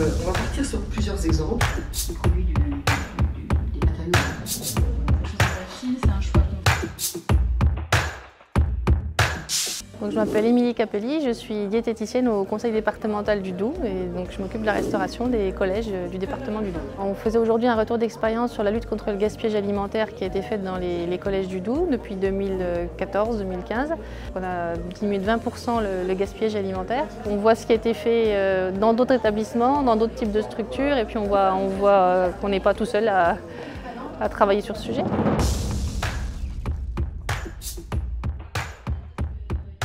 on va partir sur plusieurs exemples. Le produit des matériaux. C'est un choix. Donc, je m'appelle Émilie Capelli, je suis diététicienne au conseil départemental du Doubs et donc je m'occupe de la restauration des collèges du département du Doubs. On faisait aujourd'hui un retour d'expérience sur la lutte contre le gaspillage alimentaire qui a été faite dans les collèges du Doubs depuis 2014-2015. On a diminué de 20% le gaspillage alimentaire. On voit ce qui a été fait dans d'autres établissements, dans d'autres types de structures et puis on voit qu'on n'est pas tout seul à travailler sur ce sujet.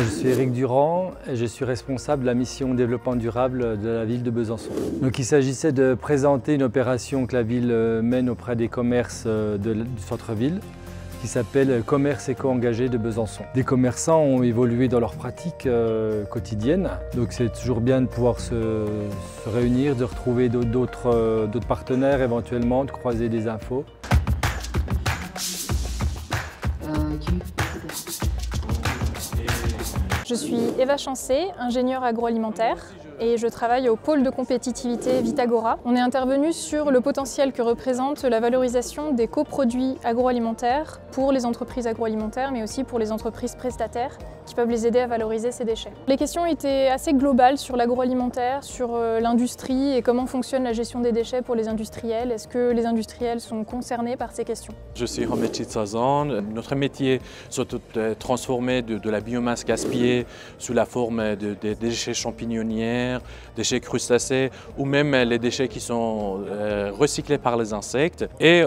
Je suis Éric Durand et je suis responsable de la mission développement durable de la ville de Besançon. Donc il s'agissait de présenter une opération que la ville mène auprès des commerces du centre-ville qui s'appelle Commerce éco-engagé de Besançon. Des commerçants ont évolué dans leurs pratiques quotidiennes, donc c'est toujours bien de pouvoir se réunir, de retrouver d'autres partenaires éventuellement, de croiser des infos. Je suis Eva Chancé, ingénieure agroalimentaire et je travaille au pôle de compétitivité Vitagora. On est intervenu sur le potentiel que représente la valorisation des coproduits agroalimentaires pour les entreprises agroalimentaires mais aussi pour les entreprises prestataires qui peuvent les aider à valoriser ces déchets. Les questions étaient assez globales sur l'agroalimentaire, sur l'industrie et comment fonctionne la gestion des déchets pour les industriels. Est-ce que les industriels sont concernés par ces questions? Je suis Hamed Chitsazan. Notre métier, c'est de transformer de la biomasse gaspillée sous la forme de déchets champignonnières, déchets crustacés ou même les déchets qui sont recyclés par les insectes et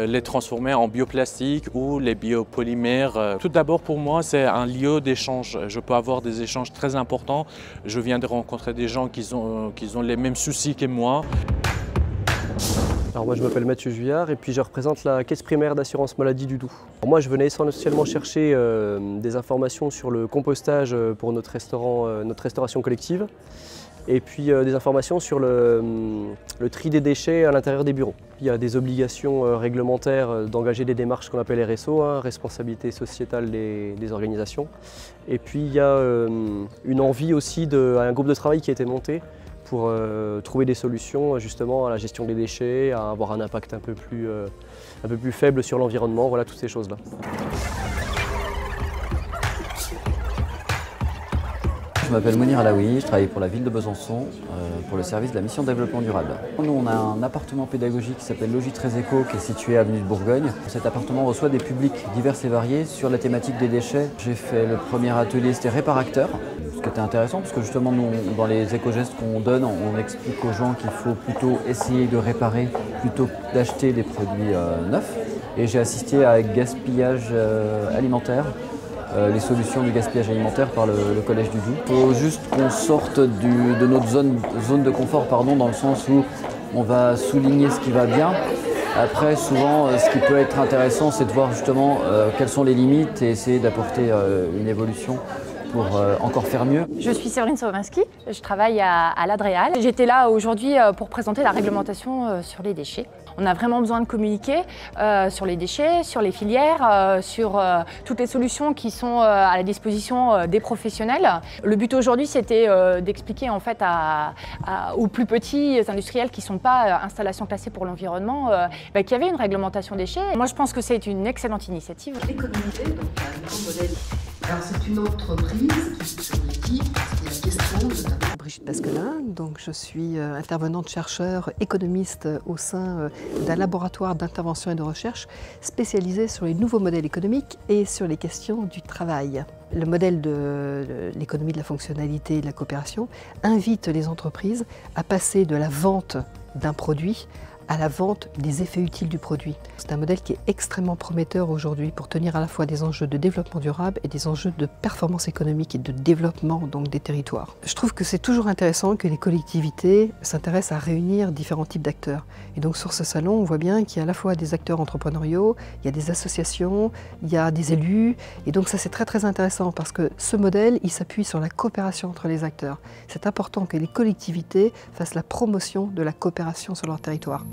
les transformer en bioplastique ou les biopolymères. Tout d'abord pour moi c'est un lieu d'échange. Je peux avoir des échanges très importants. Je viens de rencontrer des gens qui ont les mêmes soucis que moi. Alors moi je m'appelle Mathieu Juillard et puis je représente la caisse primaire d'assurance maladie du Doubs. Moi je venais essentiellement chercher des informations sur le compostage pour notre restauration collective et puis des informations sur le tri des déchets à l'intérieur des bureaux. Il y a des obligations réglementaires d'engager des démarches qu'on appelle RSO, responsabilité sociétale des organisations. Et puis il y a une envie aussi un groupe de travail qui a été monté pour trouver des solutions justement à la gestion des déchets, à avoir un impact un peu plus faible sur l'environnement, voilà toutes ces choses-là. Je m'appelle Mounir Alaoui, je travaille pour la ville de Besançon, pour le service de la mission développement durable. Nous, on a un appartement pédagogique qui s'appelle Logis Très Éco, qui est situé à avenue de Bourgogne. Cet appartement reçoit des publics divers et variés sur la thématique des déchets. J'ai fait le premier atelier, c'était Réparacteur, ce qui était intéressant parce que justement, nous, dans les éco-gestes qu'on donne, on explique aux gens qu'il faut plutôt essayer de réparer plutôt que d'acheter des produits neufs. Et j'ai assisté à gaspillage alimentaire. Les solutions du gaspillage alimentaire par le collège du Doubs. Il faut juste qu'on sorte de notre zone de confort, dans le sens où on va souligner ce qui va bien. Après, souvent, ce qui peut être intéressant, c'est de voir justement quelles sont les limites et essayer d'apporter une évolution pour encore faire mieux. Je suis Séverine Sovinski, je travaille à l'Adréal. J'étais là aujourd'hui pour présenter la réglementation sur les déchets. On a vraiment besoin de communiquer sur les déchets, sur les filières, sur toutes les solutions qui sont à la disposition des professionnels. Le but aujourd'hui, c'était d'expliquer en fait aux plus petits industriels qui ne sont pas installations classées pour l'environnement qu'il y avait une réglementation déchets. Moi, je pense que c'est une excellente initiative. Économisé, donc un nouveau modèle. Alors c'est une entreprise qui se dit, c'est la question notamment. Brigitte Pasquelin, donc je suis intervenante chercheur économiste au sein d'un laboratoire d'intervention et de recherche spécialisé sur les nouveaux modèles économiques et sur les questions du travail. Le modèle de l'économie de la fonctionnalité et de la coopération invite les entreprises à passer de la vente d'un produit à la vente des effets utiles du produit. C'est un modèle qui est extrêmement prometteur aujourd'hui pour tenir à la fois des enjeux de développement durable et des enjeux de performance économique et de développement donc des territoires. Je trouve que c'est toujours intéressant que les collectivités s'intéressent à réunir différents types d'acteurs. Et donc sur ce salon, on voit bien qu'il y a à la fois des acteurs entrepreneuriaux, il y a des associations, il y a des élus. Et donc ça c'est très intéressant parce que ce modèle, il s'appuie sur la coopération entre les acteurs. C'est important que les collectivités fassent la promotion de la coopération sur leur territoire.